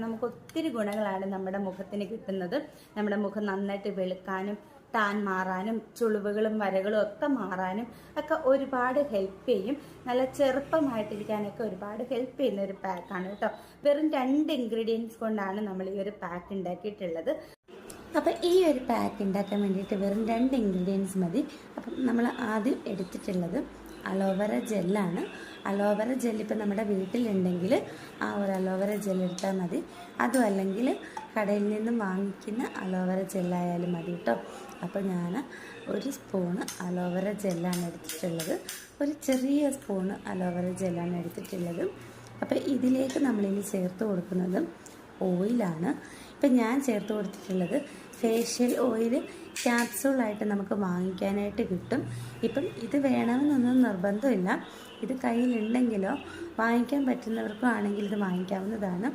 നമുക്ക് ഒത്തിരി ഗുണങ്ങളാണ് നമ്മുടെ മുഖത്തിന് കിട്ടുന്നത്. നമ്മുടെ മുഖം നന്നായിട്ട് വെളുക്കാനും ടാൻ മാറാനും ചുളിവുകളും വരകളും ഒക്കെ മാറാനും ഒക്കെ ഒരുപാട് ഹെൽപ്പ് ചെയ്യും. നല്ല ചെറുപ്പമായിട്ടിരിക്കാനൊക്കെ ഒരുപാട് ഹെൽപ്പ് ചെയ്യുന്ന ഒരു പാക്കാണ് കേട്ടോ. വെറും 2 ഇൻഗ്രീഡിയൻസ് കൊണ്ടാണ് നമ്മൾ ഈ ഒരു പാക്ക് ഉണ്ടാക്കിയിട്ടുള്ളത്. അപ്പം ഈ ഒരു പാക്ക് ഉണ്ടാക്കാൻ വേണ്ടിയിട്ട് വെറും 2 ഇൻഗ്രീഡിയൻസ് മതി. അപ്പം നമ്മൾ ആദ്യം എടുത്തിട്ടുള്ളത് അലോവേര ജെല്ലാണ്. അലോവേര ജെല്ല് ഇപ്പം നമ്മുടെ വീട്ടിലുണ്ടെങ്കിൽ ആ ഒരു അലോവേര ജെല്ല് എടുത്താൽ മതി. അതും അല്ലെങ്കിൽ കടയിൽ നിന്നും വാങ്ങിക്കുന്ന അലോവേര ജെല്ലായാലും മതി കേട്ടോ. അപ്പോൾ ഞാൻ 1 സ്പൂണ് അലോവേര ജെല്ലാണ് എടുത്തിട്ടുള്ളത്. ഒരു ചെറിയ സ്പൂണ് അലോവേര ജെല്ലാണ് എടുത്തിട്ടുള്ളത്. അപ്പോൾ ഇതിലേക്ക് നമ്മളിനി ചേർത്ത് കൊടുക്കുന്നത് ഓയിലാണ്. ഇപ്പം ഞാൻ ചേർത്ത് കൊടുത്തിട്ടുള്ളത് ഫേഷ്യൽ ഓയിൽ ക്യാപ്സൂളായിട്ട് നമുക്ക് വാങ്ങിക്കാനായിട്ട് കിട്ടും. ഇപ്പം ഇത് വേണമെന്നൊന്നും നിർബന്ധമില്ല. ഇത് കയ്യിലുണ്ടെങ്കിലോ വാങ്ങിക്കാൻ പറ്റുന്നവർക്കും ആണെങ്കിൽ ഇത് വാങ്ങിക്കാവുന്നതാണ്.